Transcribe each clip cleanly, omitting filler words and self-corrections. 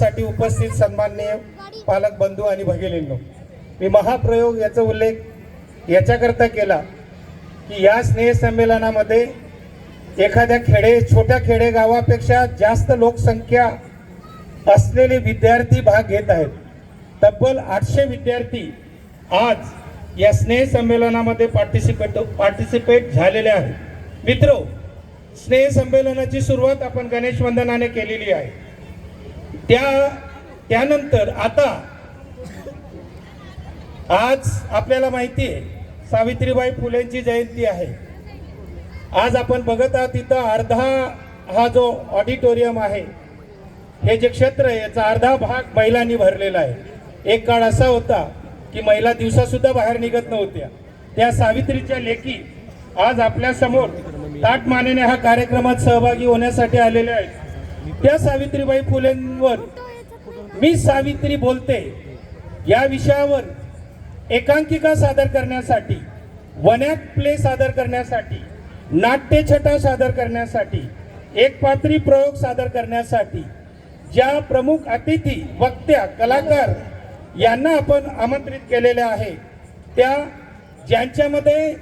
साठी उपस्थित सन्माननीय पालक बंधू आणि भगिनींनो, मी महाप्रयोग याचा उल्लेख याच्याकरता केला की या स्नेह संमेलनामध्ये एखाद्या छोट्या खेडेगावापेक्षा जास्त लोकसंख्या असलेले विद्यार्थी भाग घेत आहेत. तब्बल 800 विद्यार्थी आज या स्नेह संमेलनामध्ये पार्टिसिपेट झालेले आहेत. मित्रो, स्नेह संमेलनाची सुरुवात आपण गणेश वंदनाने केलेली आहे. त्यानंतर आता आज आपल्याला माहिती आहे सावित्रीबाई फुलेंची जयंती आहे. आज आपण बघत आहात तिथं अर्धा हा जो ऑडिटोरियम आहे, हे जे क्षेत्र आहे याचा अर्धा भाग महिलांनी भरलेला आहे. एक काळ असा होता की महिला दिवसा सुद्धा बाहेर निघत नव्हत्या. त्या सावित्रीच्या लेकी आज आपल्या समोर ताटमानेने हा कार्यक्रमात सहभागी होण्यासाठी आलेल्या आहेत. त्या सावित्रीबाई फुलेंवर मी सावित्री बोलते या विषयावर एकांकिका सादर करण्यासाठी, वन्याक प्ले सादर करण्यासाठी, नाट्यछटा सादर करण्यासाठी, एक पात्री प्रयोग सादर करण्यासाठी ज्या प्रमुख अतिथी, वक्त्या, कलाकार यांना आपण आमंत्रित केलेले आहे, त्या ज्यांच्यामध्ये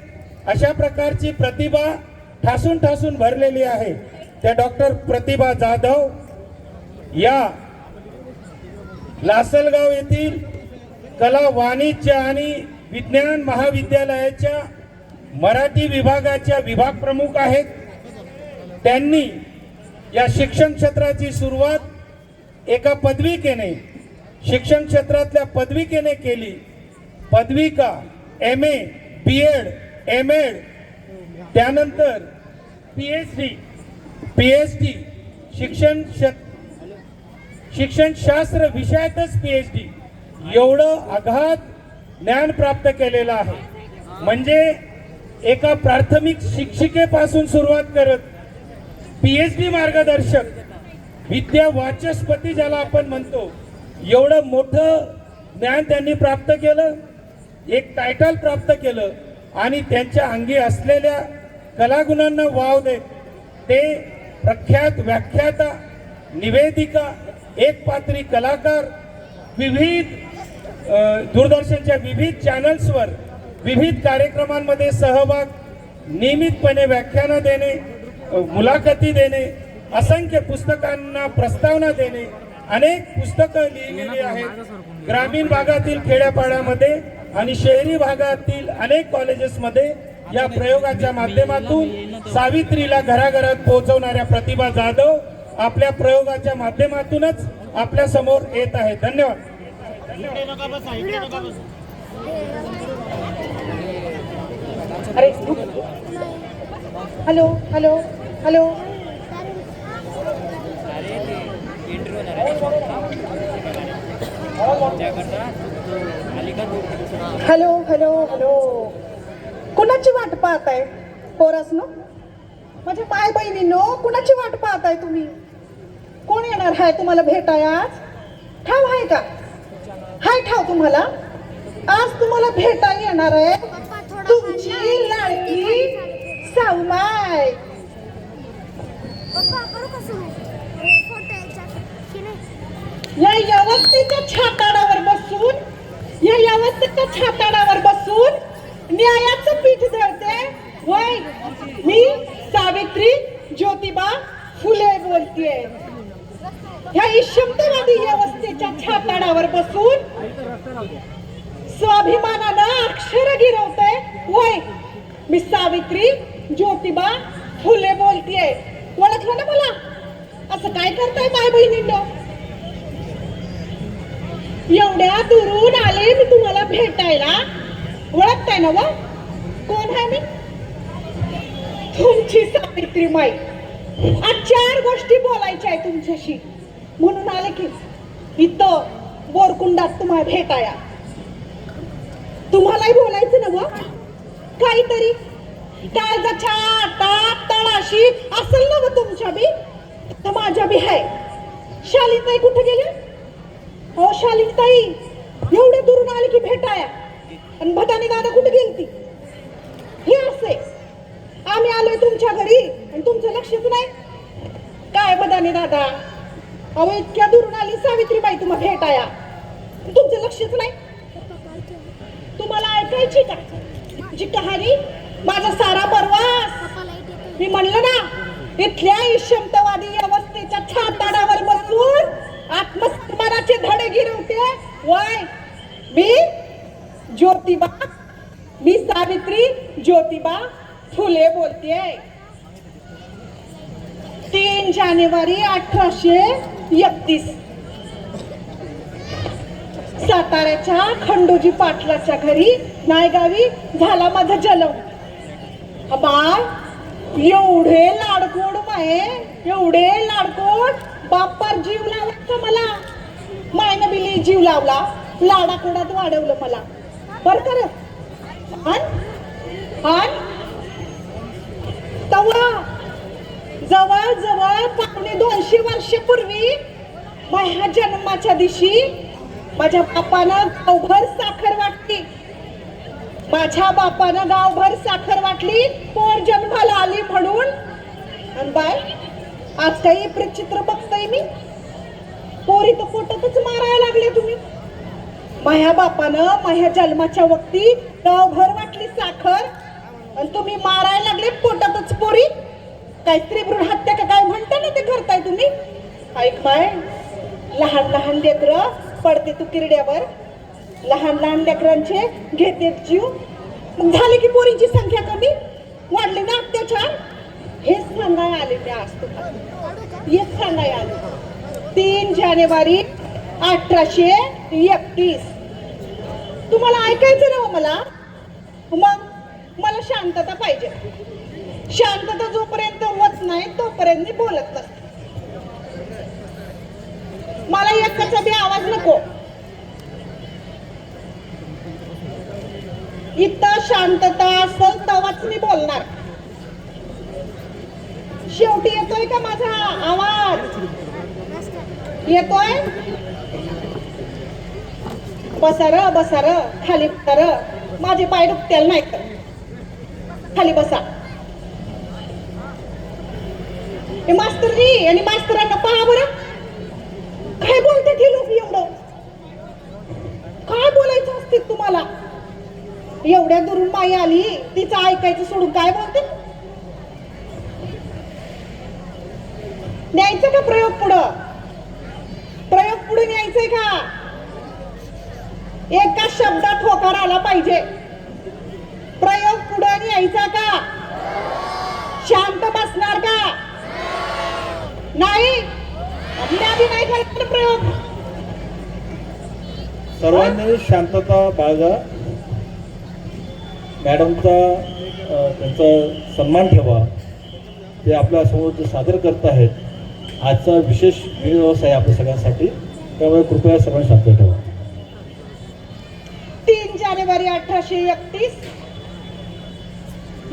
अशा प्रकारची प्रतिभा ठासून ठासून भरलेली आहे, त्या डॉक्टर प्रतिभा जाधव या लासलगाव येथील कला, वाणिज्य आणि विज्ञान महाविद्यालयाच्या मराठी विभागाच्या विभाग प्रमुख आहेत. त्यांनी या शिक्षण क्षेत्राची सुरुवात एका पदविकेने, शिक्षण क्षेत्रातल्या पदविकेने केली. पदविका, MA, BEd, MAd, त्यानंतर PhD, शिक्षणशास्त्र विषयातच PhD एवढं अगाध ज्ञान प्राप्त केलेलं आहे. म्हणजे एका प्राथमिक शिक्षिकेपासून सुरुवात करत PhD मार्गदर्शक, विद्या वाचस्पती ज्याला आपण म्हणतो, एवढं मोठं ज्ञान त्यांनी प्राप्त केलं, एक टायटल प्राप्त केलं आणि त्यांच्या अंगी असलेल्या कलागुणांना वाव देत ते प्रख्यात व्याख्याता, निवेदिका, एक पात्री कलाकार, विविध दूरदर्शनच्या विविध चॅनल्सवर विविध कार्यक्रमांमध्ये सहभाग, नियमितपणे व्याख्यानं देणे, मुलाखती देणे, असंख्य पुस्तकांना प्रस्तावना देणे, अनेक पुस्तकं लिहिलेली आहेत. ग्रामीण भागातील खेड्यापाड्यामध्ये आणि शहरी भागातील अनेक कॉलेजेसमध्ये या प्रयोगाच्या माध्यमातून सावित्रीला घराघरात पोहोचवणाऱ्या प्रतिभा जाधव आपल्या प्रयोगाच्या माध्यमातूनच आपल्या समोर येत आहे. धन्यवाद. Hello hello hello hello hello hello कुणाची वाट पाहताय पोरासनो? माझ्या माय बहिणींनो, कुणाची वाट पाहताय तुम्ही? कोण येणार आहे तुम्हाला भेटाय आज? ठाव आहे का? हाय ठाव तुम्हाला? आज तुम्हाला भेटाय येणार आहे तुमची लाडकी साऊमाय. या व्यवस्थेच्या छाताडावर बसून न्यायाचं पीठ धरते वय मी सावित्री ज्योतिबा फुले बोलतेय. ह्या ईशमतवादी व्यवस्थेच्या छाताडावर बसून स्वाभिमानानं अक्षर गिरवते वय मी सावित्री ज्योतिबा फुले बोलतेय. ओळखलं ना मला? असं काय करताय माय बहिणींनो? एवढ्या दुरून आले मी तुम्हाला भेटायला. ओळखताय ना? व कोण आहे मी? तुमची सावित्री माई. आज 4 गोष्टी बोलायच्या आहे तुमच्याशी, म्हणून आले की इथं बोरकुंडात तुम्हाला भेटाया. तुम्हालाही बोलायचं ना? व काहीतरी काळजाच्या तळाशी असेल ना व तुमच्या बी? तर माझ्या बी आहे. शालिनताई कुठे गेल्या? हो शालिनताई, एवढ्या दुरून आले की भेटाया. आणि भटानी दादा कुठे गेलती? हे असे आम्ही आलोय तुमच्या घरी आणि तुमचं लक्षच नाही. काय भटानी दादा, अहो इतक्या दुरून आली सावित्रीबाई तुम्हा भेटाया, तुमचं लक्षच नाही. तुम्हाला ऐकायची का जी कहाणी माझा सारा परवास? मी म्हणलं ना, इथल्या ईशमतवादी अवस्थेच्या छाताडावर बसून आत्मसन्मानाचे धडे गिरवते. वय मी ज्योतिबा, मी सावित्री ज्योतिबा फुले बोलतेय. 3 जानेवारी 1831 साताऱ्याच्या खंडोजी पाटलाच्या घरी नायगावी झाला माझा जन्म. बाळ एवढे लाडकोड माये, एवढे लाडकोड. बाप्पार जीव लावला मला, मायनं बिली जीव लावला, लाडाकोडात वाढवलं मला. बर कर तवा जवळ जवळ 250 वर्षापूर्वी माझ्या जन्माच्या दिवशी माझ्या बापानं गावभर साखर वाटली. माझ्या बापानं गावभर साखर वाटली पोर जन्माला आली म्हणून. आणि बाय आज काही प्रचित्र बघताय मी, पोरी तर पोटातच मारायला लागले तुम्ही. माझ्या बापानं माझ्या जन्माच्या वक्ती गावभर वाटली साखर आणि तुम्ही मारायला लागले पोटातच पोरी. काय स्त्रीभ्रूण हत्या का काय म्हणता ना ते करताय तुम्ही. ऐक बाय, लहान लहान लेकरं पडते तू किरड्यावर, लहान लहान लेकरांचे घेते जीव. मग झाले की पोरींची संख्या कमी वाढली ना अत्याचार. हेच सांगाय आले मी आज तुम्हाला, हेच सांगाय आले. 3 जानेवारी 1831 तुम्हाला ऐकायचं ना मला. मग मला शांतता पाहिजे. शांतता जोपर्यंत होत नाही तोपर्यंत मी बोलत नसते. मला एकाचा बी आवाज नको. इथं शांतता असेल तेव्हाच मी बोलणार. शेवटी येतोय का माझा आवाज? येतोय? बसार बसार खाली बसार. माझे पाय दुखत्याला नाही तर खाली बसा. मास्तरजी आणि मास्तरांना पहा बरं, काय बोलतात हे लोक. एवढं काय बोलायचं असते तुम्हाला? एवढ्या दुरून माई आली, तिचं ऐकायचं सोडून काय बोलते? न्यायचं का प्रयोग पुढं? प्रयोग पुढे न्यायचंय का? एका शब्दात होकार आला पाहिजे. प्रयोग पुढे न्यायचा का? शांत बसणार का? नाही, नाही करणार प्रयोग. सर्वांनी शांतता बाळगा. मॅडमचा त्यांचा सन्मान ठेवा. ते आपल्या समोर जे सादर करत आहेत, आजचा विशेष दिवस आहे आपल्या सगळ्यांसाठी, त्यामुळे कृपया सर्वांनी शांत ठेवा. 3 जानेवारी 1831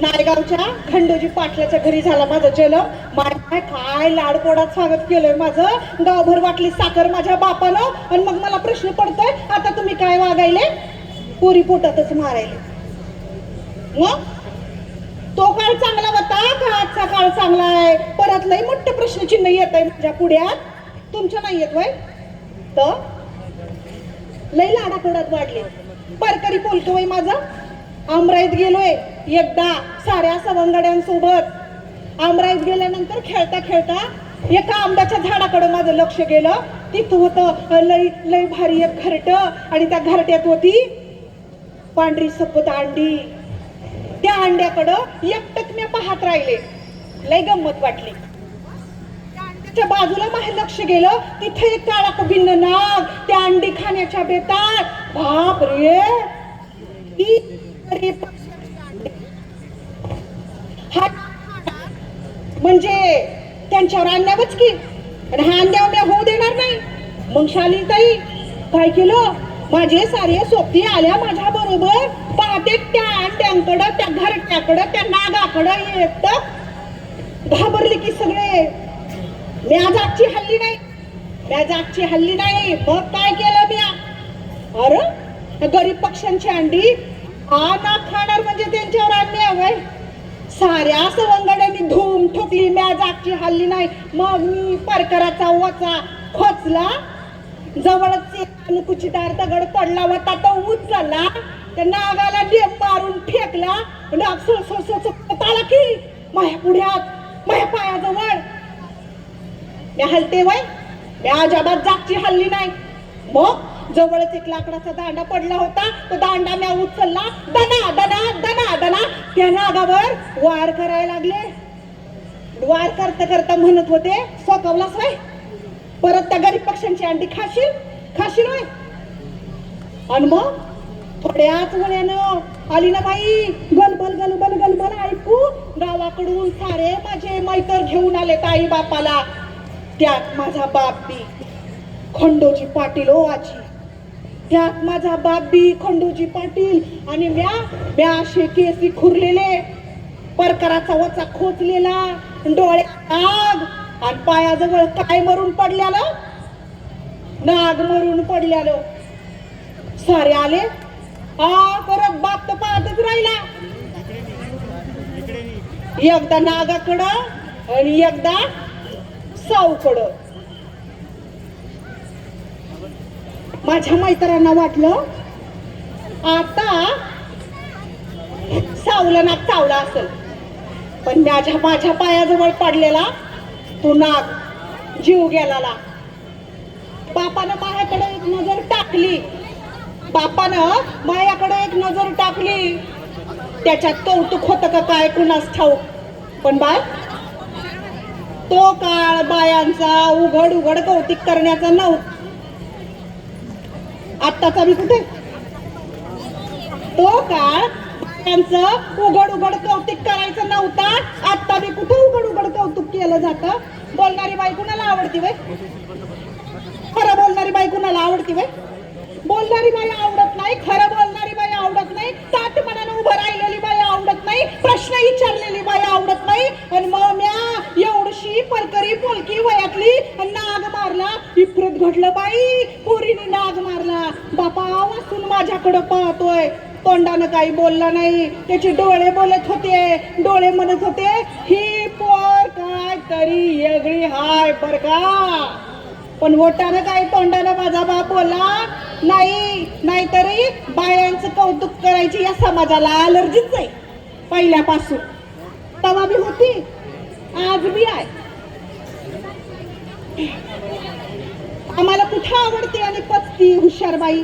नायगावच्या खंडोजी पाटलाच्या घरी झाला माझा जन्म. माय काय लाडपोडात स्वागत केलंय माझं. गावभर वाटली साखर माझ्या बापानं. आणि मग मला प्रश्न पडतोय, आता तुम्ही काय वागायले? पोरी पोटातच मारायले. मग तो काळ चांगला होता का आजचा काळ चांगला आहे? परत लई मोठं प्रश्नचिन्ह येत आहे माझ्या पुढ्यात. तुमच्या नाही येत वय तर लई लाडाकोडात वाढले. परकरी पोलतो वय माझं. आमराईत गेलोय एकदा साऱ्या सवंगड्यांसोबत. आमराईत गेल्यानंतर खेळता खेळता एका आंब्याच्या झाडाकडे माझं लक्ष गेलं. तिथं होतं लई लई भारी एक घरटं आणि त्या घरट्यात होती पांढरी सपत अंडी. त्या अंड्याकडं एकटक मी पाहत राहिले. लई गंमत वाटली. त्या बाजूला माझं लक्ष गेलं, तिथे एक काळा कभिन्न नाग त्या अंडी खाण्याच्या बेतात. बाप रे, म्हणजे त्यांच्यावर आणण्यावच की. आणि हा अंड्यावर मी होऊ देणार नाही. मग शालीताई काय केलं, माझे सारे सोबती आल्या माझ्या बरोबर. पाहते त्या अंड्यांकडं, त्या घरट्याकडं, त्या नागाकडं येत. घाबरले की सगळे. मी आज आजची हल्ली नाही, मी आज आजची हल्ली नाही. मग काय केलं मी, अरे गरीब पक्ष्यांची अंडी हा ना खाणार म्हणजे त्यांच्यावर आणली हवंय. साऱ्या सवंगड्यांनी धूम ठोकली. मी आज आजची हल्ली नाही. मग मी परकराचा वचा खोचला. जवळच एक अनुकुचीदार दगड पडला होता, तो उचलला, त्या नागाला डेप मारून फेकला. नाग आला की माझ्या पुढ्यात, माझ्या पायाजवळ. मी हलते वय, मी अजाबात जागची हल्ली नाही. मग जवळच एक लाकडाचा दांडा पडला होता, तो दांडा मी उचलला. दना दना दना दना त्या नागावर वार करायला लागले. वार करता करता म्हणत होते, सोकवलास वय, परत त्या गरीब पक्ष्यांची अंडी खाशील वय. आणि मग थोड्याच वेळानं आली ना बाई, गलबल गलबल गलबल ऐकू. गावाकडून सारे माझे मैतर घेऊन आले आई बापाला. त्यात माझा बाप बी खंडोजी पाटील हो आजी. त्यात माझा बाप बी खंडोजी पाटील. आणि म्या असे केसी खुरलेले, परकराचा वचा खोचलेला, डोळ्यात आग, आणि पायाजवळ काय मरून पडल्यालं, नाग मरून पडल्यालं. सारे आले. परत बाप तर पाहतच राहिला. एकदा नागाकडं आणि एकदा साऊकडं. माझ्या मैत्रांना वाटलं आता सावला नाग चावला असेल, पण माझ्या पायाजवळ पडलेला तो नाग जीव गेला. बापानं माझ्याकडे एक नजर टाकली. त्याच्यात कौतुक होतं का काय कुणास ठाऊक, पण बाय तो काळ बायांचा उघड कौतिक करण्याचा नव्हता. आत्ताचा मी कुठे, तो काळ बायांचं उघड कौतिक करायचं नव्हता. आत्ता मी कुठे उघड कौतुक केलं जातं. बोलणारी बाई कुणाला आवडती वय, खरं बोलणारी बाई कुणाला आवडती वय. बोलणारी बाई आवडत नाही, खरं बोलणारी बाई आवडत नाही, ताट मनानं उभं राहिलेली बाई आवडत नाही, प्रश्न विचारलेली बाई आवडत नाही. आणि मग म्या एवढशी परकरी पोलकी वयातली नाग मारला. इफरत घडलं बाई, पोरीने नाग मारला. बापा वाचून माझ्याकडं पाहतोय, तोंडानं काही बोलला नाही. त्याचे डोळे बोलत होते, डोळे म्हणत होते ही पोर काय तरी वेगळी हाय बर का. पण वोटानं काही तोंडानं माझा बाप बोलला नाही. नाहीतरी बायांचं कौतुक करायची या समाजाला अलर्जीच आहे पहिल्यापासून. तवा बी होती, आज बी आहे. आम्हाला कुठं आवडते आणि पचती हुशार बाई,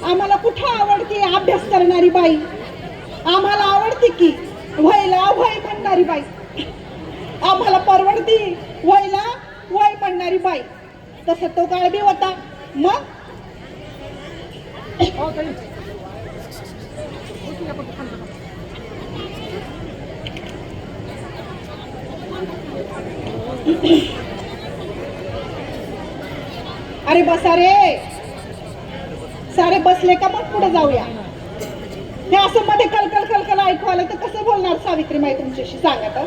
आम्हाला कुठं आवडते अभ्यास करणारी बाई, आम्हाला आवडते की व्हायला वय म्हणणारी बाई, आम्हाला परवडती व्हायला वय म्हणणारी बाई. तसं तो काळ बी होता. मग अरे बसा रे, सारे बसले का मग पुढे जाऊया. हे असं मध्ये कलकल ऐकू आलं तर कसं बोलणार सावित्रीबाई तुमच्याशी, सांगा तर.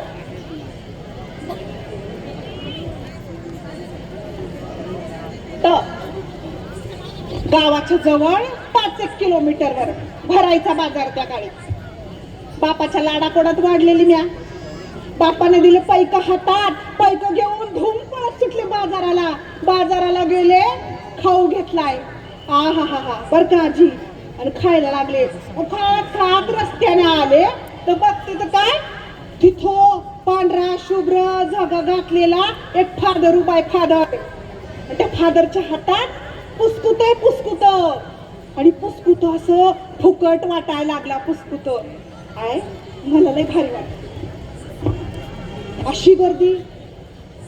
गावाच्या जवळ 5 किलोमीटरवर भरायचा बाजार. त्या काळी बापाच्या लाडाकोडात वाढलेली म्या. बापाने दिले पैक हातात, पैक घेऊन धूम पळत सुटले बाजाराला गेले, खाऊ घेतलाय. हा बर का आजी. आणि खायला लागले. खात रस्त्याने आले तर बघते तर काय, तिथं पांढरा शुभ्र झगा घातलेला एक फादर उभाय. फादर, त्या फादरच्या हातात पुसकुत आणि पुसकुत असं फुकट वाटायला लागला. पुसकुत आहे, मला लय भारी वाटत. अशी गर्दी,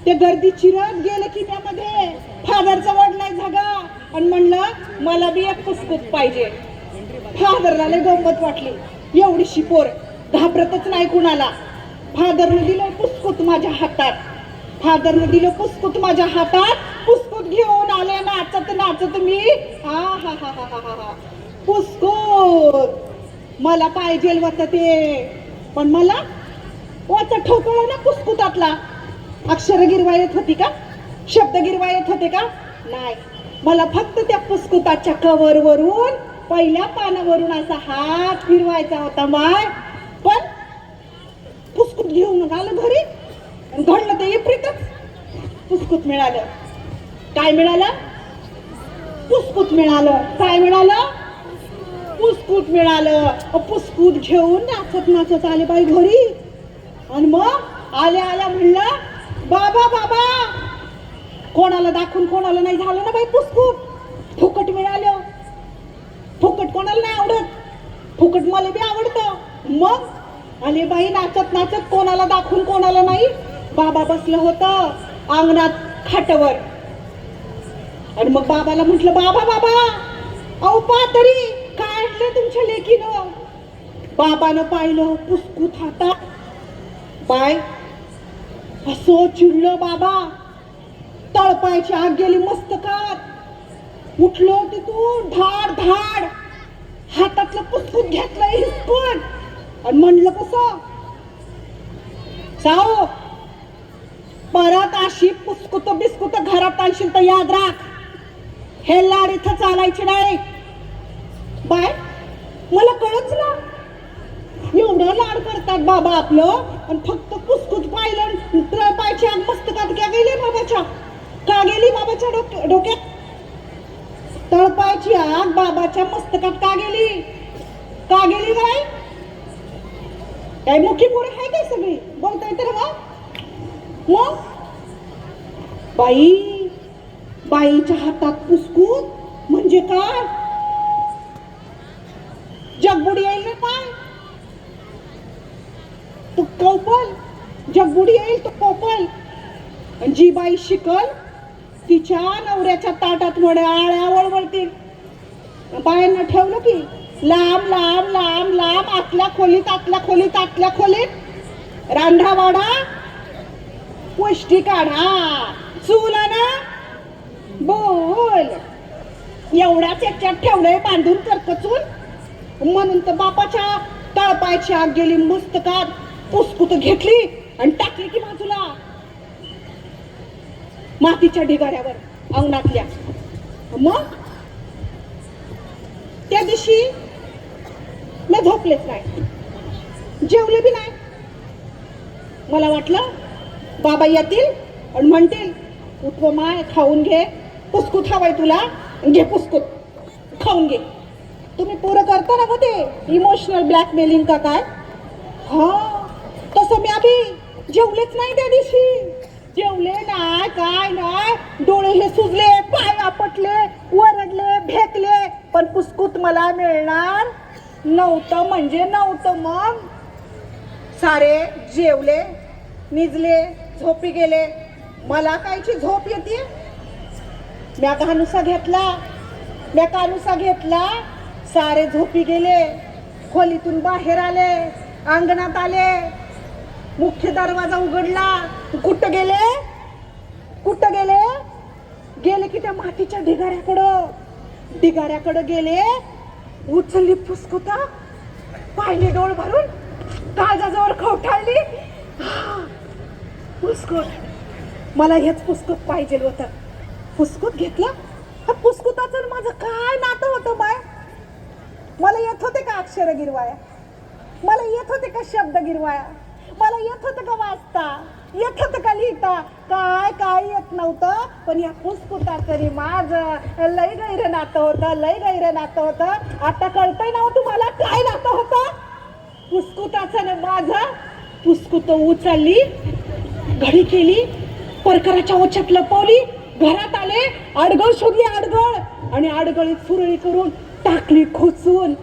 त्या गर्दी चिरत गेले की त्यामध्ये फादरचा वडलाय जागा. आणि म्हणलं मला बी एक पुसकुत पाहिजे. फादरला लय गंमत वाटली. एवढीशी पोर घाबरतच नाही कुणाला. फादरने दिलं पुसकुत माझ्या हातात. पुसकुत घेऊन आले नाचत मी. हा पुसकुत मला पाहिजे होतं ते, पण मला वाचा ठोकळा ना पुसकुतातला. अक्षर गिरवा येत होती का, शब्द गिरवा येत होते का, नाही. मला फक्त त्या पुसकुताच्या कव्हर वरून, पहिल्या पानावरून असा हात फिरवायचा होता माय. पण पुसकुत घेऊन आलं घरी, घडलं ते विपरीतच. पुसकुत मिळालं. काय मिळालं? पुस्कूट मिळालं. काय मिळालं? पुस्कूट मिळालं. पुस्कूट घेऊन नाचत नाचत आले बाई घरी. आणि मग आल्या आल्या म्हणलं, बाबा बाबा. कोणाला दाखवून कोणाला नाही झालं ना बाई पुस्कूट. फुकट मिळालं. फुकट कोणाला नाही आवडत, फुकट मला बी आवडतं. मग आले बाई नाचत नाचत, कोणाला दाखवून कोणाला नाही. बाबा बसलं होतं अंगणात खाटावर. आणि मग बाबाला म्हटलं, बाबा बाबा अहो पा तरी काय आणलं तुमच्या लेकीनं. बाबानं पाहिलं पुस्कूट हातात. बाय असं चिडलं बाबा. तळपायची आग गेली मस्तकात. उठलं तिथून धाड धाड, हातातलं पुस्कूट घेतलं हिसकून. आणि म्हणलं कसं, साहो परत अशी पुस्कुट बिस्कुट घरात आणशील तर याद राख, हे लाड इथं चालायचे नाही. बाय मला कळच ना, एवढं लाड करतात बाबा आपलं. आणि फक्त पुस्कुट पाहिलं, तळपायची आग मस्तकात का गेली बाबाच्या? का गेली बाबाच्या डोक्यात? तळपायची आग बाबाच्या मस्तकात का गेली? का गेली बाई? काय मुखी पोरं आहे काय सगळी? बोलता येते ना मग? बाई बाईच्या हातात पुस्कूट म्हणजे काय? जगबुडी येईल ना काय? तो कौपल जगबुडी येईल, तो कौपल. आणि जी बाई शिकल तिच्या नवऱ्याच्या ताटात वड्या आळ्या वळवळतील. बायांना ठेवलं की लांब लांब लांब लांब, आतल्या खोलीत आतल्या खोलीत आतल्या खोलीत रांधा वाडा, पुष्टी काढा, चूल ना बोल. एवढ्याच एकट्यात ठेवलंय बांधून करकचून. म्हणून तर बापाच्या तळपायची आग गेली मस्तकात. पुस्कुट घेतली आणि टाकली की बाजूला मातीच्या ढिगाऱ्यावर अंगणातल्या. मग त्या दिवशी मी झोपलेच नाही, जेवले बी नाही. मला वाटलं बाबा येतील आणि म्हणतील, उठव माय खाऊन घे, पुस्कूट हवाय तुला, घे पुस्कूट खाऊन घे. तुम्ही पुरं करता ना ते इमोशनल ब्लॅकमेलिंग का काय? हा तसं मी आधी जेवलेच नाही त्या दिवशी. जेवले नाही काय नाही, डोळे हे सुजले, पाय आपटले, वरडले, भेकले, पण पुस्कूट मला मिळणार नव्हतं म्हणजे नव्हतं. मग सारे जेवले, निजले, झोपी गेले. मला कायची झोप येते? म्या कानुसा घेतला, सारे झोपी गेले. खोलीतून बाहेर आले, अंगणात आले, मुख्य दरवाजा उघडला. कुठं गेले गेले की त्या मातीच्या ढिगाऱ्याकडं गेले. उचलली पुस्कुटा, पाहिली डोळ भरून, काळजाजवळ खवठाळली. पुस्कुट, मला हेच पुस्कुट पाहिजे होतं. पुस्कुट घेतलं. पुस्कुटाचं माझं काय नातं होतं बाय? मला येत होते का अक्षर गिरवाया? मला येत होते का शब्द गिरवाया? मला येत होतं का वाचता? येत होतं का लिहिता? काय येत नव्हतं. पण या पुस्कुटाचं माझं लय गैर नातं होतं. आता कळतंय ना तुम्हाला काय नातं होतं पुस्कुटाचं माझं? पुस्कुट उचलली, घडी केली, परकराच्या ओछ्यात लपवली, घरात आले, आडगळ शोधली, आणि आडगळीत सुरळी करून टाकली खोचून.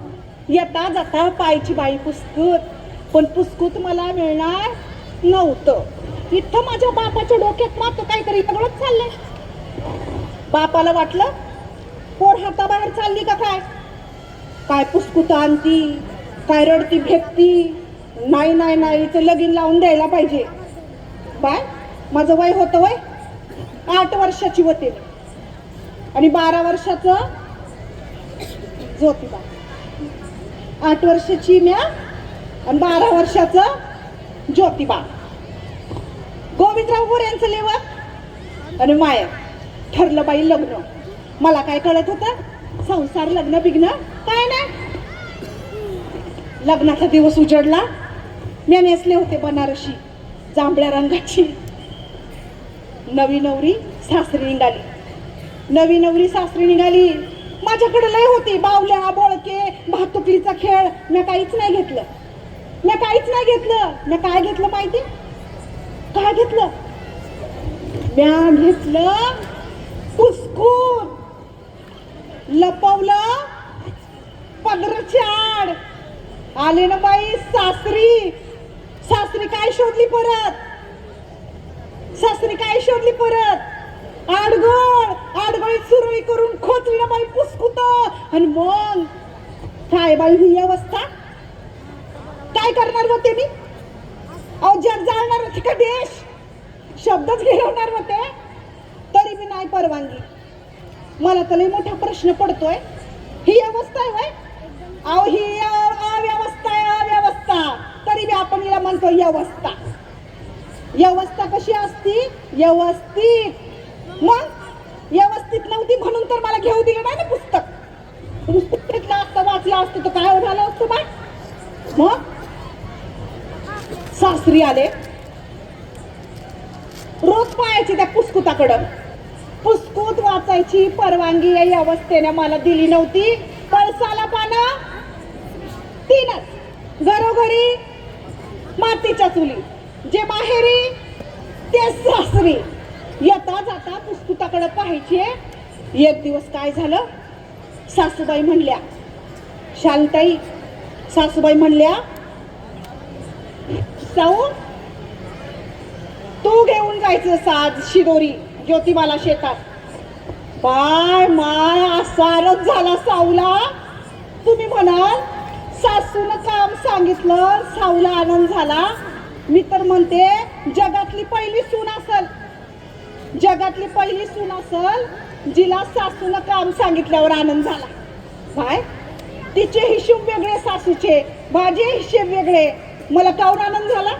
येता जाता पायची बाई पुस्कुट, पण पुस्कुट मला मिळणार नव्हतं. इथं माझ्या बापाच्या डोक्यात मात्र काहीतरी वेगळंच चाललंय. बापाला वाटलं पोर हाताबाहेर चालली का काय पुस्कुट आणती, काय रडती भेटती. नाही इथं लगीन लावून द्यायला पाहिजे. बाय माझं वय होतं 8 वर्षाची होते आणि 12 वर्षाचं ज्योतिबा. 8 वर्षाची म्या आणि 12 वर्षाचं ज्योतिबा. गोविंदराव गोरे यांचं लेवत आणि माया. ठरलं बाई लग्न. मला काय कळत होतं संसार, लग्न बिग्न काय नाही. लग्नाचा दिवस उजडला. मी नेसले होते बनारसी जांभळ्या रंगाची. नवी नवरी सासरी निघाली. नवी नवरी सासरी निघाली. माझ्याकडे लय होती बावल्या बोळके भातुकलीचा खेळ. मी काहीच नाही घेतलं. मी काय घेतलं माहिती? काय घेतलं? म्या घेतलं पुसकून, लपवलं पदराची आड. आले ना बाई सासरी. सासरी काय शोधली परत? आडगळीत सुरळी करून खोचली ना बाई पुसकुत. आणि मग काय बाई ही अवस्था? काय करणार होते मी? अहो जग जाळणार होते का देश? शब्दच गिरवणार होते. तरी मी नाही परवानगी. मला तर लई मोठा प्रश्न पडतोय. ही अवस्था आहे व्हय? अहो ही अव्यवस्था आहे, अव्यवस्था. तरी बी आपण हिला म्हणतो व्यवस्था. व्यवस्था कशी असती? व्यवस्थित. मग व्यवस्थित नव्हती म्हणून तर मला घेऊ दिलं नाही ना पुस्तक. पुस्तक घेतलं असतं, वाचलं असतं तर काय झालं असतं बा? मग सासरी आले. रोज पाहायची त्या पुस्तकाकडं. पुस्तक वाचायची परवानगी या अवस्थेने मला दिली नव्हती. पळसाला पानं 3च. घरोघरी मातीच्या चुली. जे माहेरी ते सासरी. येता जाता पुस्तकाकडे पाहायचे. एक दिवस काय झालं? सासूबाई म्हणल्या, शांताई सासूबाई म्हणल्या, साऊ तू घेऊन जायचं साज शिदोरी ज्योतिबाला शेतात. बाय माय असारच झाला साऊला. तुम्ही म्हणाल सासूनं काम सांगितलं, साऊला आनंद झाला. मी तर म्हणते जगातली पहिली सून असल जिला सासूनं काम सांगितल्यावर आनंद झाला. काय तिचे हिशोब वेगळे, सासूचे माझे हिशेब वेगळे. मला काऊन आनंद झाला?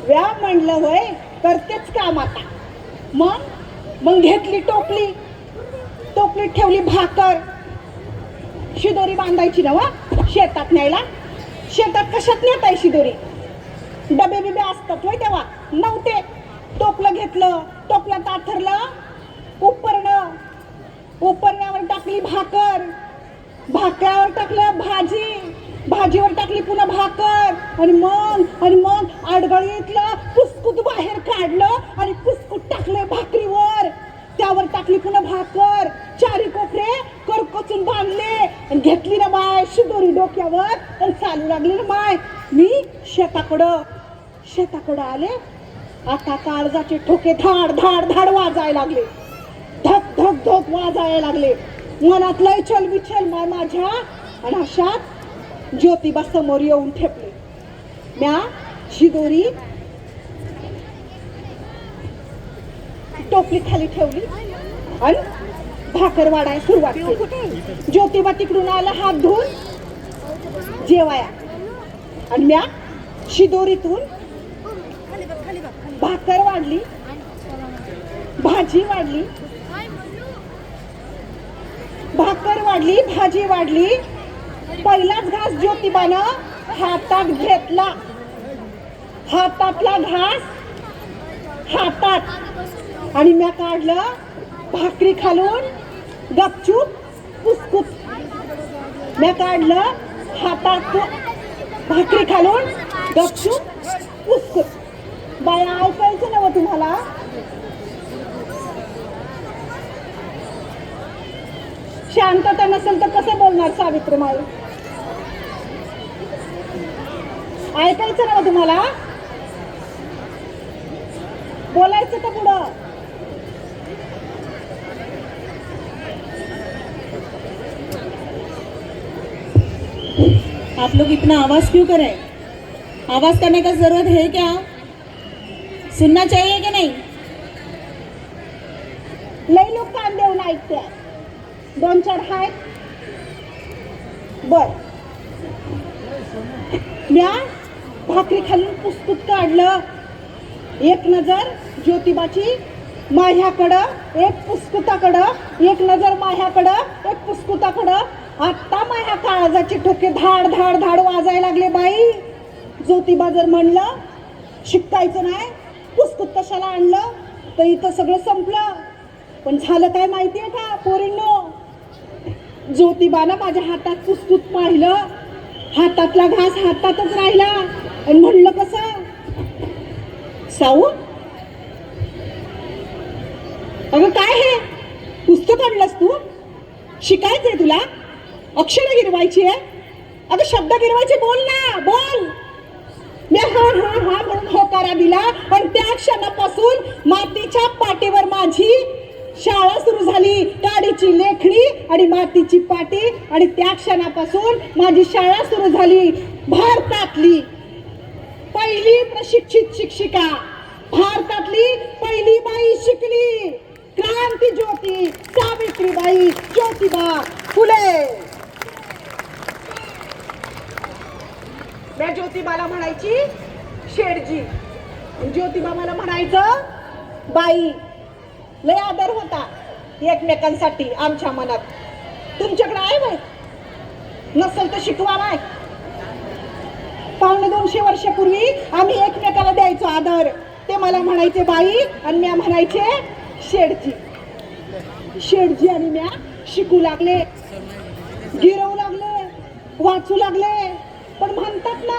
व्या म्हणलं होय करतेच काम आता. मग घेतली टोपलीत ठेवली भाकर. शिदोरी बांधायची ना वा शेतात न्यायला. शेतात कशात नेताय शिदोरी? डबे बिबे असतात होय तेव्हा नव्हते. टोपलं घेतलं, टोपल्यात आथरलं उपरण्यावर टाकली भाकर, भाकऱ्यावर टाकलं भाजीवर टाकली पुन्हा भाकर. आणि मग आडगळीतलं पुसकूत बाहेर काढलं आणि पुसकूत टाकलं भाकरीवर. त्यावर टाकली पुन्हा भाकर. चारी कोपरे करकचून बांधले आणि घेतली ना माय शिदोरी डोक्यावर आणि चालू लागली ना माय. मी शेताकडं आले. आता काळजाचे ठोके धाड धाड धाड वाजायला लागले. धक धक धक वाजायला लागले. मनात लय चल विचल माय माझ्या. आणि अशात ज्योतिबा समोर येऊन ठेपले. म्या शिदोरी टोपली खाली ठेवली आणि भाकर वाढायला सुरुवात केली. ज्योतिबा तिकडून आला हात धुवून जेवाया. आणि म्या शिदोरीतून भाकर वाढली, भाजी वाढली, भाजी वाढली. पहिलाच घास ज्योतिबानं हातात घेतला. हातातला घास हातात आणि म्या काढलं भाकरी खालून गपचूप पुसकूत. म्या काढलं हातात भाकरी खालून गपचूप पुसकूत. बाया ऐकायचं ना व तुम्हाला? शांतता नसेल तर कसं बोलणार सावित्रीमाई? ऐकायचं ना व तुम्हाला? बोलायचं का पुढं? आप लोग इतना आवाज क्यों करें? आवाज करने का जरूरत है क्या? सुनना चाहिए कि नाही? लई लोक कान देऊन ऐकते. 2-4 हाय बर. म्या भाकरी खालून पुस्तक काढलं. एक नजर ज्योतिबाची माझ्याकडं, एक पुस्तकाकडं, एक नजर माझ्याकडं, एक पुस्तकाकडं. आता माझ्या काळजाचे ठोके धाड धाड धाड वाजायला लागले. बाई ज्योतिबा जर म्हणलं शिकायचं नाही कुसकुत कशाला आणलं तर इथं सगळं संपलं. पण झालं काय माहितीये का पोरींनो, ज्योतिबानं माझ्या हातात कुसकुत पाहिलं, हातातला घास हातातच राहिला आणि म्हणलं कसं, साऊ अगं काय हे पुस्तक आणलंस तू, शिकायचंय तुला, अक्षरं गिरवायची आहे, अगं शब्द गिरवायचे, बोल ना बोल. मी हा हा हा म्हणून होकारा दिला पण त्या क्षणापासून मातीच्या पाटीवर माझी शाळा सुरू झाली. काडीची लेखणी आणि मातीची पाटी, आणि त्या क्षणापासून माझी शाळा सुरू झाली. भारतातली पहिली प्रशिक्षित शिक्षिका, भारतातली पहिली बाई शिकली, क्रांती ज्योती सावित्रीबाई ज्योतिबा फुले. त्या ज्योतिबाला म्हणायची शेठजी, ज्योतिबा मला म्हणायचं बाई. लय आदर होता एकमेकांसाठी आमच्या मनात. तुमच्याकडे आहे बाई, नसेल तर शिकवा बाय. 250 वर्षापूर्वी आम्ही एकमेकाला द्यायचो आदर. ते मला म्हणायचे बाई आणि म्या म्हणायचे शेठजी. शेठजी आणि म्या शिकू लागले, गिरवू लागले, वाचू लागले. पण म्हणतात ना,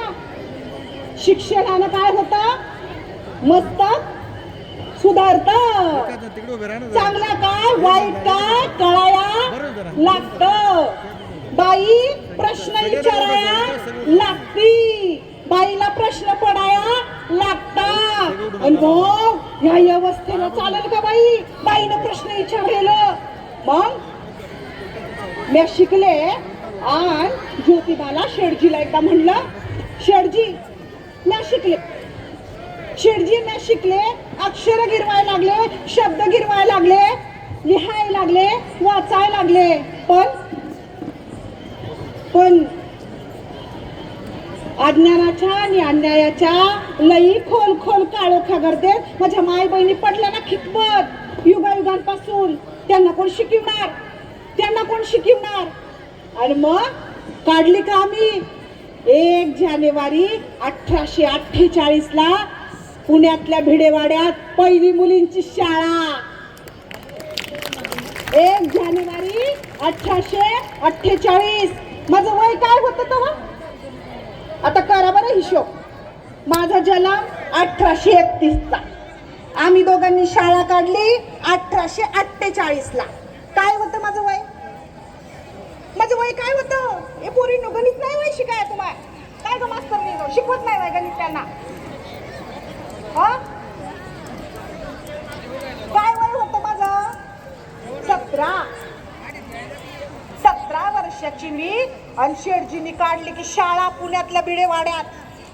शिक्षणानं काय होतं, मस्तक सुधारत, चांगला काय वाईट काय कळाया लागत. बाई प्रश्न विचाराया लागती, बाईला प्रश्न पडाया लागतात. आणि मग ह्या व्यवस्थेला चालेल का बाई, बाईनं प्रश्न विचारलेलं. मग मी शिकले आणि ज्योतिबाला शेठजीला एकदा म्हणलं, शेठजी मी शिकले, शेठजी मी शिकले, अक्षर गिरवायला लागले, शब्द गिरवायला लागले, लिहायला लागले, वाचायला लागले. पण अज्ञानाच्या आणि अन्यायाच्या लई खोल खोल काळोखा करते माझ्या माय बहिणी पडल्या ना खितपत युगायुगांपासून. त्यांना कोण शिकवणार, त्यांना कोण शिकवणार. आणि मग काढली का आम्ही 1 जानेवारी 1848 ला पुण्यातल्या भिडेवाड्यात पहिली मुलींची शाळा. 1 जानेवारी 1848. माझं वय काय होतं तेव्हा, आता करा बरं हिशोब. माझा जन्म 1831 चा, आम्ही दोघांनी शाळा काढली 1848 ला. काय होतं माझं वय, माझं वय काय होतं. हे पोरी गणित नाही वय शिकाय तुम्हाला, काय ग मास्तर शिकवत नाही वय गणित त्यांना. काय वय होतं माझं, 17 वर्षाची मी. आणि शेठजींनी काढली की शाळा पुण्यातल्या भिडेवाड्यात.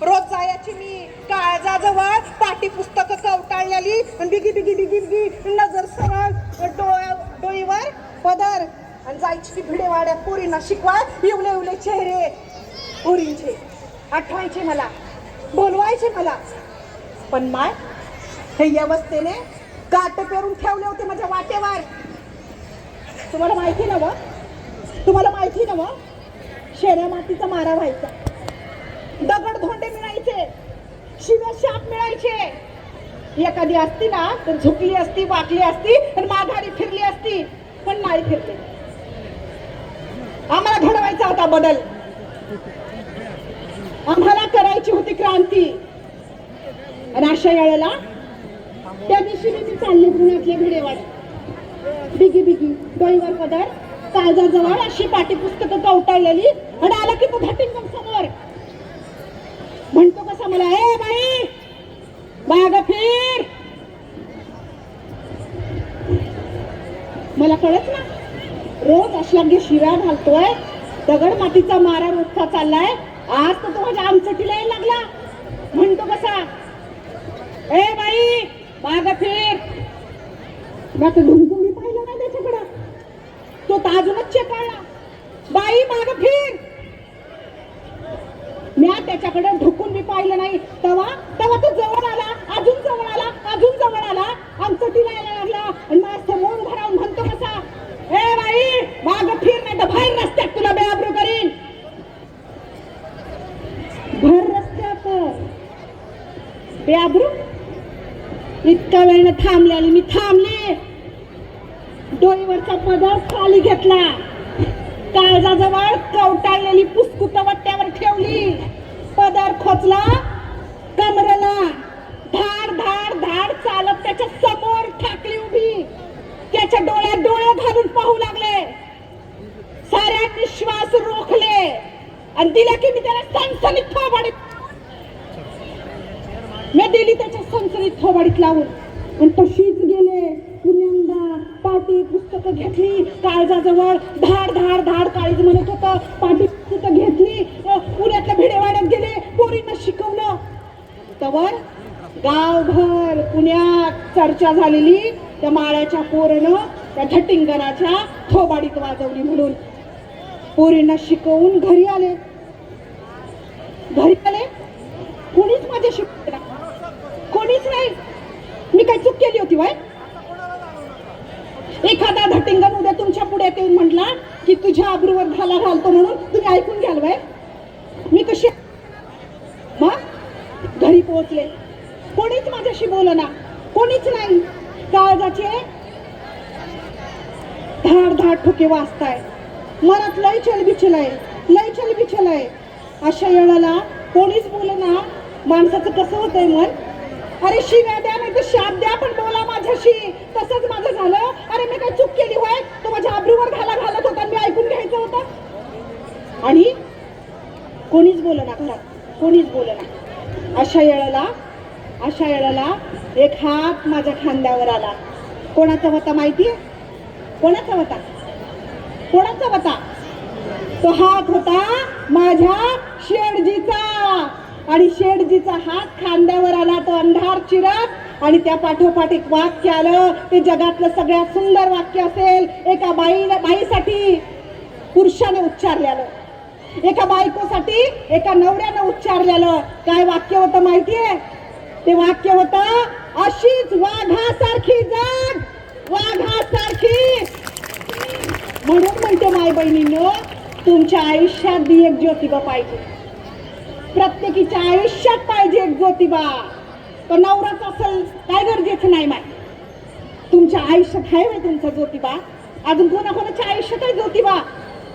रोज जायची मी, काळजाजवळ पाठी पुस्तकं कवटाळलेली, बिगी बिगी बिगी बिगी नजर सरळ, डोईवर पदर, आणि जायची की भिडेवाड्यात पोरींना शिकवाय. इवले इवले चेहरे पोरींचे आठवायचे मला, बोलवायचे मला. पण माय हे व्यवस्थेने गाठ पेरून ठेवले होते माझ्या वाटेवर. तुम्हाला माहिती ना व, तुम्हाला माहिती ना व, शेऱ्या मातीचा मारा व्हायचा, दगड धोंडे मिळायचे, शिव्या शाप मिळायचे. एखादी असती ना तर झुकली असती, वाकली असती आणि माघारी फिरली असती, पण नाही फिरली. आम्हाला घडवायचा होता बदल, आम्हाला करायची होती क्रांती. आणि अशा वेळेला त्या दिवशी मी चालले पुण्यातल्या भिडेवाड्यात, बिगी बिगी डोईवर पदर, काळजाजवळ अशी पाठी पुस्तकं कवटाळलेली. आणि आला की तो धटिंगम समोर म्हणतो कसा मला, ए बाई माग फिर. मला कळत ना, रोज अशा शिव्या घालतोय, दगड मातीचा मारा रोजचा चाललाय. आज तर तो माझ्या आमचटीला यायला लागला. म्हणतो कसा, ए बाई माग फिर. मग ढुंकून मी पाहिलं नाही त्याच्याकडं, तो तर अजूनच चेकाळला, बाई माग फिर. मी त्याच्याकडे ढुकून मी पाहिलं नाही. तेव्हा तो जवळ आला, अजून जवळ आला, अजून जवळ आला, आमचटीला यायला लागला. आणि मला समोर उभा राहून म्हणतो कसा, ए बाई माग फिर, नाही तर बाहेर रस्त्यात तुला बेआबरू करीन. भर रस्त्यात बेआबरू, थांबलेली मी थांबले. डोईवरचा पदर खाली घेतला, काळजाजवळ कवटाळलेली पुसकुट वट्ट्यावर ठेवली, पदर खोचला कमरेला, धाड धाड धाड चालत त्याच्या समोर ठाकली उभी. त्याच्या डोळ्यात डोळे घालून पाहू लागले. साऱ्यांनी श्वास रोखले आणि दिला की मी त्याला सणसणीत थोबाडीत मी दिली त्याच्या सणसणीत थोबाडीत लावून. आणि तशीच गेले पुण्यांदा. पाटी पुस्तकं घेतली काळजाजवळ, धाड धाड धाड काळीज म्हणत होतं. पाटी पुस्तकं घेतली, पुण्यातल्या भिडेवाड्यात गेले, पोरींना शिकवलं. तवर गावभर पुण्यात चर्चा झालेली त्या माळ्याच्या पोरनं त्या झटिंगणाच्या थोबाडीत वाजवली म्हणून. पोरींना शिकवून घरी आले. कोणीच माझ्याशी कोणीच नाही. मी काय चूक केली होती वाय? एखादा धटिंगण उद्या तुमच्या पुढे येऊन म्हटला की तुझ्या आबरूवर घाला घालतो म्हणून तुम्ही ऐकून घ्याल वाय? मी कशी मग घरी पोहोचले, कोणीच माझ्याशी बोलना, कोणीच नाही. काळजाचे धाड धाड ठोके वाजताय, मनात लय चलबिचल आहे. अशा वेळेला कोणीच बोलना. माणसाचं कसं होतंय मन? अरे शिव्या द्या नाही तर शाप द्या पण बोला माझ्याशी. तसंच माझं झालं. अरे मी काय चूक केली होय? तो माझ्या आबरूवर घाला घालत होता, मी ऐकून घ्यायचं होतं. आणि कोणीच बोलना घरात, कोणीच बोलना. अशा वेळेला एक हात माझ्या खांद्यावर आला. कोणाचा होता माहितीये? कोणाचा होता? तो हात होता माझ्या शेठजीचा. आणि शेठजीचा हात खांद्यावर आला, तो अंधार चिरत. आणि त्या पाठोपाठ एक वाक्य आलं, ते जगातलं सगळ्यात सुंदर वाक्य असेल. एका बाईसाठी पुरुषाने उच्चारलेलं, एका बायकोसाठी एका नवऱ्यानं उच्चारलेलं. काय वाक्य होतं माहितीये? ते वाक्य होतं, अशीच वाघासारखी जग, वाघासारखी. म्हणून म्हणते माय बहिणींनो, तुमच्या आयुष्यात बी एक ज्योतिबा पाहिजे. प्रत्येकीच्या आयुष्यात पाहिजे एक ज्योतिबा. तो नवराच असेल काय गरजेचं नाही. माय तुमच्या आयुष्यात आहे व्हय तुमचा ज्योतिबा? अजून कोणाकोणाच्या आयुष्यात आहे ज्योतिबा?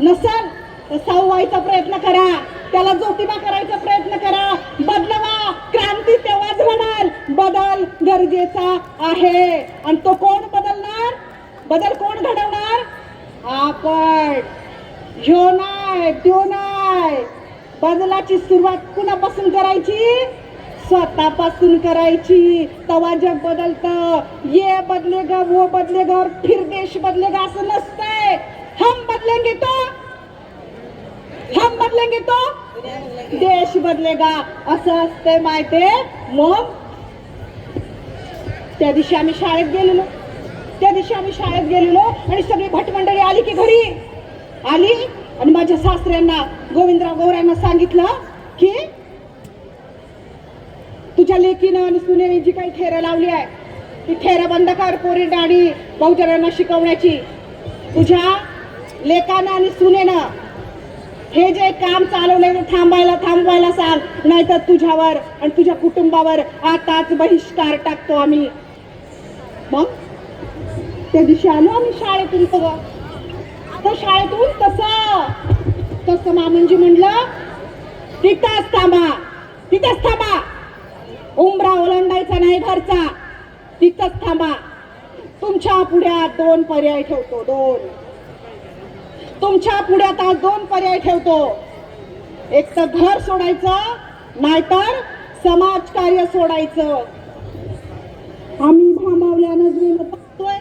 नसल तर साववायचा प्रयत्न करा, त्याला ज्योतिबा करायचा प्रयत्न करा. बदलवा, क्रांती तेव्हाच घडल. बदल गरजेचा आहे. आणि तो कोण बदलणार? बदल कोण घडवणार? आपण. ह्यो नाही त्यो नाही. बदलाची सुरुवात कुणापासून करायची? स्वतःपासून करायची. तवा जग बदलतं. ये बदलेगा वो बदलेगा और फिर देश बदलेगा असं नसतंय. हम बदलेंगे तो देश बदलेगा असं असतंय माहितीये. मग त्या दिवशी आम्ही शाळेत गेलेलो आणि सगळी भटमंडळी आली की घरी आली. आणि माझ्या सासऱ्यांना गोविंदराव गौऱ्यांना सांगितलं की तुझ्या लेकीनं आणि सुनेने जी काही थेरं लावली आहे ती थेरं बंद कर. पोरी डाडी बहुजनांना शिकवण्याची. तुझ्या लेकानं आणि सुनेनं हे जे काम चालवलंय थांबवायला सांग, नाहीतर तुझ्यावर आणि तुझ्या कुटुंबावर आताच बहिष्कार टाकतो आम्ही. मग त्या दिवशी आलो आम्ही शाळेतून. शाळेतून तसं मामंजी म्हणलं, तिथंच थांबा. उंबरा ओलांडायचा नाही घरचा, तिथंच थांबा. तुमच्या पुढ्यात दोन पर्याय ठेवतो. तुमच्या पुढ्यात आज दोन पर्याय ठेवतो. एक तर घर सोडायचं, नाहीतर समाजकार्य सोडायचं. आम्ही भांबावल्यानं गेलो बघतोय,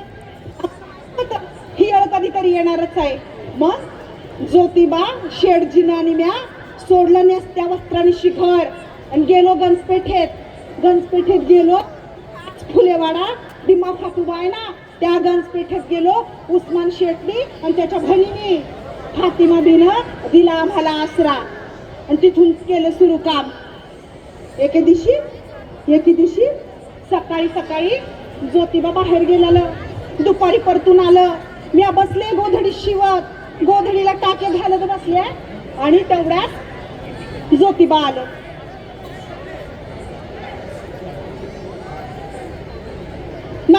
ही वेळ कधीतरी येणारच आहे. मग ज्योतिबा शेठजीनं आणि म्या सोडलं नेसत्या वस्त्रांनी शिखर आणि गेलो गंजपेठेत गेलो. फुलेवाडा दिमा फातुबा आहे ना, त्या गंजपेठेत गेलो. उस्मान शेठनी आणि त्याच्या बहिणीने फातिमा बीनं दिला आम्हाला आसरा आणि तिथून केलं सुरू काम. एके दिवशी सकाळी ज्योतिबा बाहेर गेलेलं, दुपारी परतून आलं. मी बसले गोधडी शिवत, गोधडीला टाके घालत बसले आणि तेवढ्यात ज्योतिबा आलं.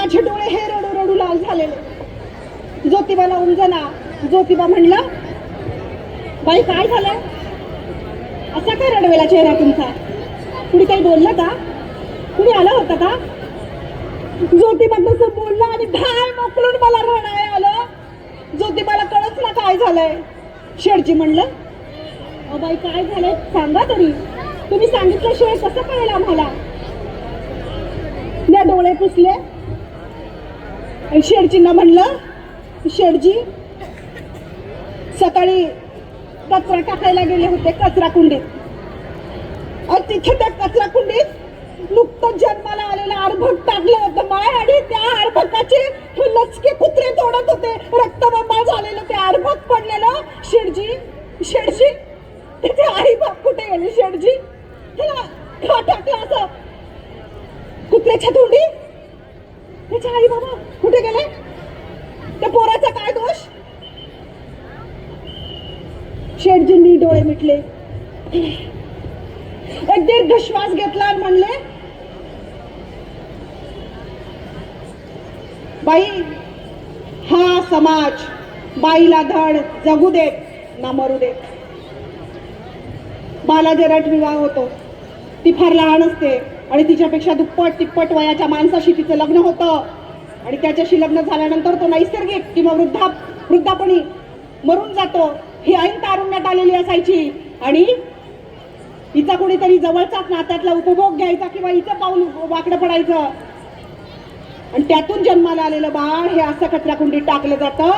माझे डोळे हे रडू रडू लाल झालेले. ज्योतिबाला उमजना. ज्योतिबा म्हणलं, बाई काय झालं, असा काय रडवेला चेहरा तुमचा, कुणी काही बोललं का, कुणी आलं होतं का? ज्योतिबा तसं बोलला आणि धाय मोकलून मला रडायला आलं. ज्योतिबाला कळच ना काय झालंय. शेठजी म्हणलं, अ बाई काय झालंय सांगा तरी, तुम्ही सांगितल्याशिवाय कसं कळेल आम्हाला. मी डोळे पुसले आणि शेठजींना म्हणलं, शेठजी सकाळी कचरा टाकायला गेले होते कचरा कुंडीत, आणि तिथे त्या कचरा कुंडीत नुकतं जन्माला आलेलं अर्भक टाकलं होतं माय, आणि त्या अर्भकाचे लचके कुत्रे तोडत होते, रक्तबंबाळ झालेलं ते अर्भक पडलेलं. शेठजी शेठजी त्याचे आई बाप कुठे गेले शेठजी, त्याला का टाकलं असं कुत्र्याच्या तोंडी, त्याचे आई बाबा कुठे गेले, त्या पोराचा काय दोष. शेठजींनी डोळे मिटले, एक दीर्घ श्वास घेतला आणि म्हणले, बाई हा समाज बाईला धड जगू देत ना मरू देत. बालाजरट विवाह होतो, ती फार लहान असते आणि तिच्यापेक्षा दुप्पट तिप्पट वयाच्या माणसाशी तिचं लग्न होतं, आणि त्याच्याशी लग्न झाल्यानंतर तो नैसर्गिक किंवा वृद्धापणी मरून जातो. ही ऐन तारुण्यात आलेली असायची आणि हिचा कोणीतरी जवळचाच नात्यातला उपभोग घ्यायचा किंवा हिचं पाऊल वाकडं पडायचं, आणि त्यातून जन्माला आलेलं बाळ हे असं कचराकुंडीत टाकलं जातं.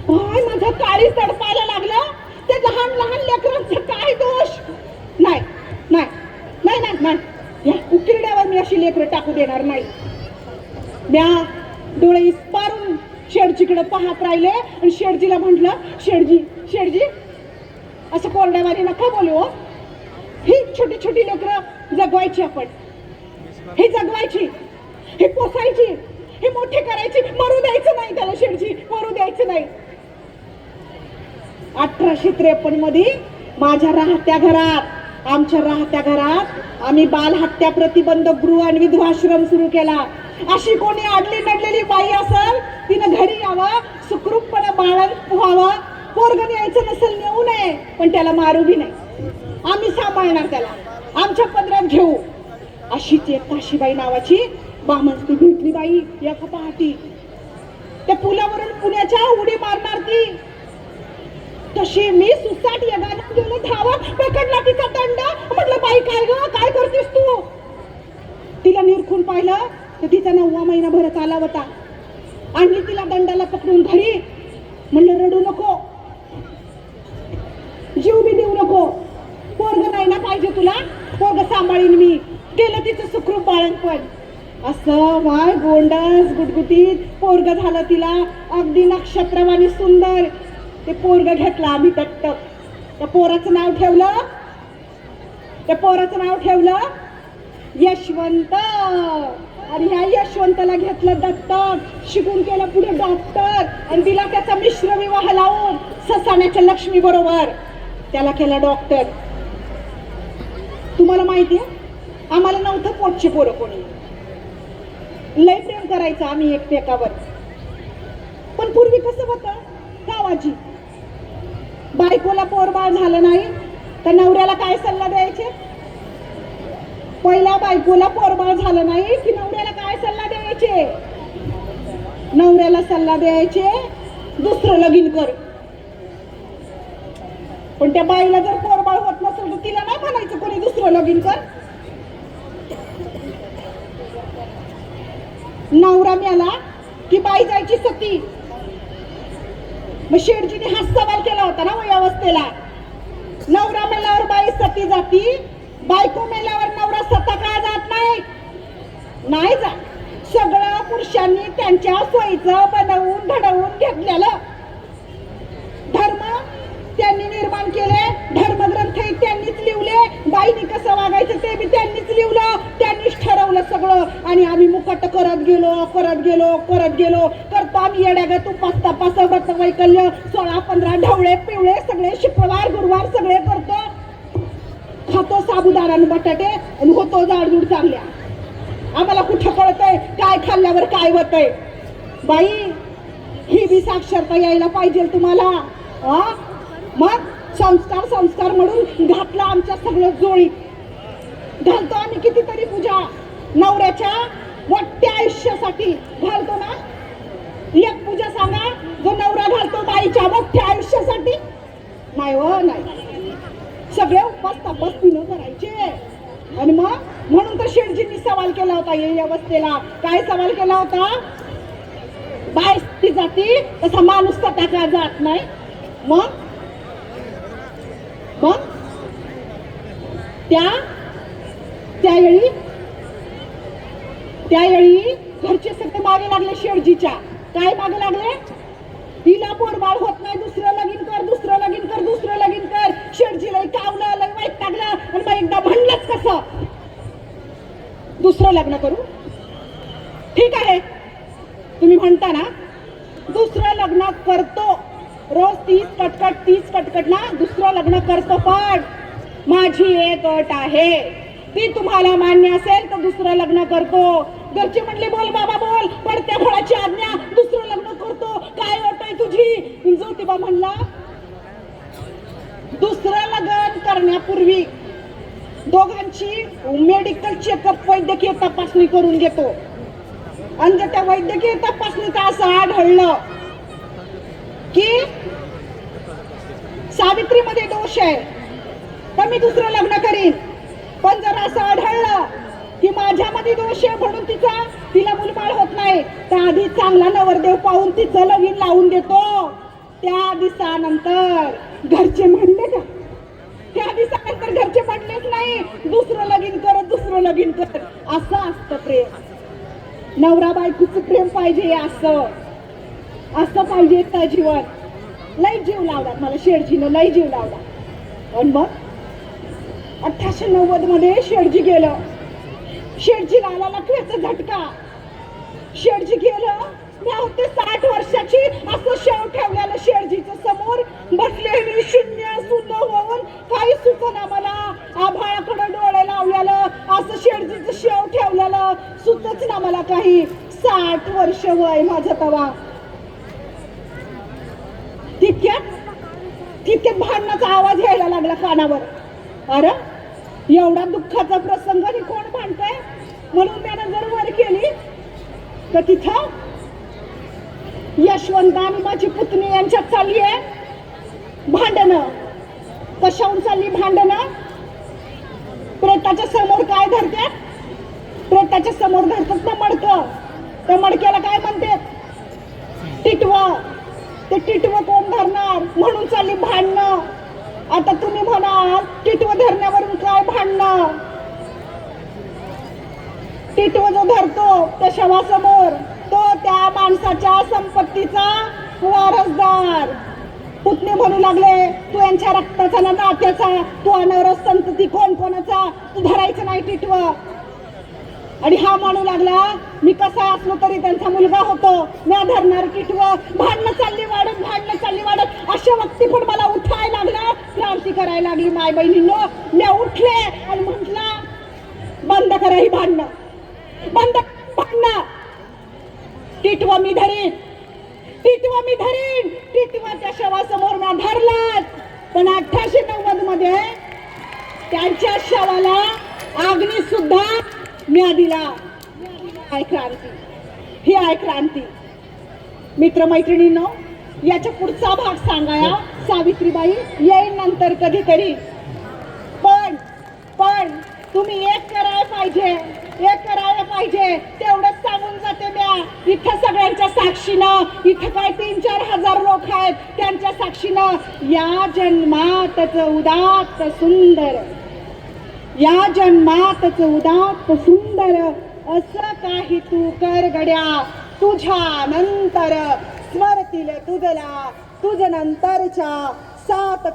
काय माझं काळी तडपायला लागलं, ते लहान लहान लेकरांचं काय दोष. नाही नाही नाही नाही नाही, या उकिरड्यावर मी अशी लेकरं टाकू देणार नाही. म्या डोळे इस्पारून शेठजीकडे पाहत राहिले आणि शेठजीला म्हटलं, शेठजी शेठजी असं कोरड्यावारी नका बोलू, ही छोटी छोटी लेकरं जगवायची, आपण हे जगवायची, हे पोसायची, हे मोठे करायची, मरू द्यायचं नाही त्याला शेठजी, मरू द्यायचं नाही. 1853 मध्ये माझ्या राहत्या घरात, आमच्या राहत्या घरात आम्ही बालहत्या प्रतिबंधक गृह आणि विधवाश्रम सुरू केला. अशी कोणी आडली नडलेली बाई असेल तिनं घरी यावं, सुखरूपपणे बाळात व्हावं, पोरगं यायचं नसेल नेऊ नये, पण त्याला मारू बी नाही, आम्ही सांभाळणार त्याला, आमच्या पदरात घेऊ. अशीच एक काशीबाई नावाची बामणती भेटली बाई एका पहाटी, त्या पुलावरून पुण्याच्या उडी मारणार ती. तशी मी सुसाट यगानं गेलो धावत, पकडला तिचा दंड. म्हटलं बाई काय ग, काय करतेस तू. तिला निरखून पाहिलं तर तिचा 9वा महिना भरत आला होता. आणली तिला दंडाला पकडून घरी, म्हणलं रडू नको, जीव बी देऊ नको, पोरग नाही ना पाहिजे तुला, पोरग सांभाळीन मी. केलं तिचं सुखरूप बाळणपण. असं वाय गोंडस गुटगुटीत पोरग झालं तिला, अगदी नक्षत्रवाणी सुंदर. ते पोरग घेतलं आम्ही दत्तक. त्या पोराचं नाव ठेवलं यशवंत. आणि ह्या यशवंताला घेतलं दत्तक, शिकून केलं पुढे डॉक्टर, आणि तिला त्याचा मिश्र विवाह लावून ससाण्याच्या लक्ष्मी बरोबर त्याला केला डॉक्टर. तुम्हाला माहितीये आम्हाला नव्हतं पोटचे पोरं कोणी, लय प्रेम करायचं आम्ही एकमेकावर. पण पूर्वी कसं होतं गावाची, बायकोला पोरबाळ झालं नाही तर नवऱ्याला काय सल्ला द्यायचे. पहिला बायकोला पोरबाळ झालं नाही की नवऱ्याला काय सल्ला द्यायचे, नवऱ्याला सल्ला द्यायचे दुसरं लगीन कर. पण त्या बाईला जर पोरबाळ होत नसेल तर तिला नाही म्हणायचं कोणी दुसरं लगीन कर. नवरा मेला की बाई जायची सती. मग शेठजीने हा सवाल केला होता ना व्यवस्थेला, नवरा मेल्यावर बाई सती जाती, बायको मेल्यावर नवरा सता का जात नाही जात. सगळं पुरुषांनी त्यांच्या सोयीचं बनवून घडवून घेतलेलं. धर्म त्यांनी निर्माण केले, धर्मग्रंथ त्यांनीच लिवले, बाईनी कसं वागायचं ते बी त्यांनीच लिवलं, त्यांनीच ठरवलं सगळं. आणि आम्ही मुकट करत गेलो करतो आम्ही येड्यागत उपास तपास व्रत वैकल्य 16-15 ढवळे पिवळे सगळे शुक्रवार गुरुवार सगळे करतो, खातो साबुदाणा आणि बटाटे आणि होतो जाडजूड चांगल्या. आम्हाला कुठं कळतंय काय खाल्ल्यावर काय होतंय. बाई ही बी साक्षरता यायला पाहिजे तुम्हाला. मग संस्कार म्हणून घातलं आमच्या सगळं जोळीत घालतो आम्ही कितीतरी पूजा नवऱ्याच्या मोठ्या आयुष्यासाठी घालतो ना. एक पूजा सांगा जो नवरा घालतो बाईच्या मोठ्या आयुष्यासाठी. नाही हो नाही, सगळे उपास तपासतीनं करायचे. आणि मग म्हणून तर शेठजींनी सवाल केला होता या अवस्थेला. काय सवाल केला होता? बाय ती जाती तसा माणूस स्वतः का जात नाही. मग त्यावेळी घरचे सगळे मागे लागले शेठजीच्या. काय मागे लागले? तिला पोरबाळ होत नाही, दुसरं लगीन कर, दुसरं लगीन कर, दुसरं लगीन कर. शेठजी लय कावलं, लय वाईट टाकलं. आणि मग एकदा म्हणलंच कसं दुसरं लग्न करू. ठीक आहे तुम्ही म्हणता ना दुसरं लग्न करतो, रोज 30 कटकट ना दुसरं लग्न करतो. पण माझी एक अट आहे, ती तुम्हाला मान्य असेल तर दुसरं लग्न करतो. घरचे म्हणले बोल बाबा बोल, पडत्या फळाची आज्ञा, दुसरं लग्न करतो. काय अट आहे तुझी? ज्योतिबा म्हणला दुसरं लग्न करण्यापूर्वी दोघांची मेडिकल चेकअप वैद्यकीय तपासणी करून घेतो. आणि त्या वैद्यकीय तपासणीत असं आढळलं की सावित्रीमध्ये दोष आहे तर मी दुसरं लग्न करीन. पण जर असं आढळलं की माझ्यामध्ये दोष आहे म्हणून तिला मुलबाळ होत नाही तर आधी चांगला नवरदेव पाहून तिचं लगीन लावून देतो. त्या दिवसानंतर घरचे म्हणले का? त्या दिवसानंतर घरचे म्हणलेच नाही दुसरं लगीन कर, दुसरं लगीन कर. असं असतं प्रेम. नवरा बायकोचं प्रेम पाहिजे असं पाहिजे तर जीवन. लय जीव लावला मला शेठजीनं, लय जीव लावला. पण मग 1890 मध्ये शेठजी गेलं. शेठजीला आला लकव्याचा झटका. शेठजी गेलं. मी होते 60 वर्षाची, असं शेव ठेवलेलं शेठजीच्या समोर बसलेली शून्य सुन्न होऊन काही सुचना मला. आभाळाकडे डोळे लावलेलं असं शेठजीचं शेव ठेवलेलं सुचच ना मला काही. 60 वर्ष वय माझं तवा. तितक्यात भांडणाचा आवाज यायला लागला कानावर. अरे एवढा दुःखाचा प्रसंग आणि कोण भांडतंय म्हणून त्यानं जर वर केली तर तिथं यशवंत आणि माझी पुतणी यांच्यात चालली आहे भांडणं. कशाहून चालली भांडणं? प्रेताच्या समोर काय धरतात? प्रेताच्या समोर धरतात ना मडकं. त्या मडक्याला काय म्हणतात? टिटवं. ते टिटवं कोण धरणार म्हणून चालली भांडणं. आता तुम्ही म्हणाल टिटवं धरण्यावरून काय भांडणं? टिटवं जो धरतो त्या शवासमोर तो त्या माणसाच्या संपत्तीचा वारसदार. पुतणे म्हणू लागले तू यांच्या रक्ताचा ना नात्याचा, तू अनवरस संतती कोण कोणाचा, तू धरायचं नाही टिटवं. आणि हा म्हणू लागला मी कसा असलो तरी त्यांचा मुलगा होतो, मी धरणार टिटवं. भांडणं चालली वाढत. अशा वक्ती पण मला उठायला लागला, क्रांती करायला लागली. माय बहिणींनो मी उठले आणि म्हटलं बंद करा ही भांडणं, बंद भांडणं. टिटवं मी धरीन. टिटवाच्या शवासमोर मी धरलाच. पण 1890 मध्ये त्यांच्या शवाला अग्नी सुद्धा मी दिला. ही आहे क्रांती. मित्रमैत्रिणींनो याच्या पुढचा भाग सांगाया सावित्रीबाई येईल नंतर कधीतरी. पण तुम्ही एक करायला पाहिजे तेवढंच सांगून जाते म्या. इथं सगळ्यांच्या साक्षीनं, इथं काय 3-4 हजार लोक आहेत त्यांच्या साक्षीनं, या जन्मातच उदात्त सुंदर असं काही तू कर गड्या. तुझ्या नंतर स्मरतील तुझला, तुझ नंतरच्या 7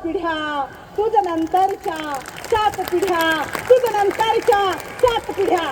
पिढ्या.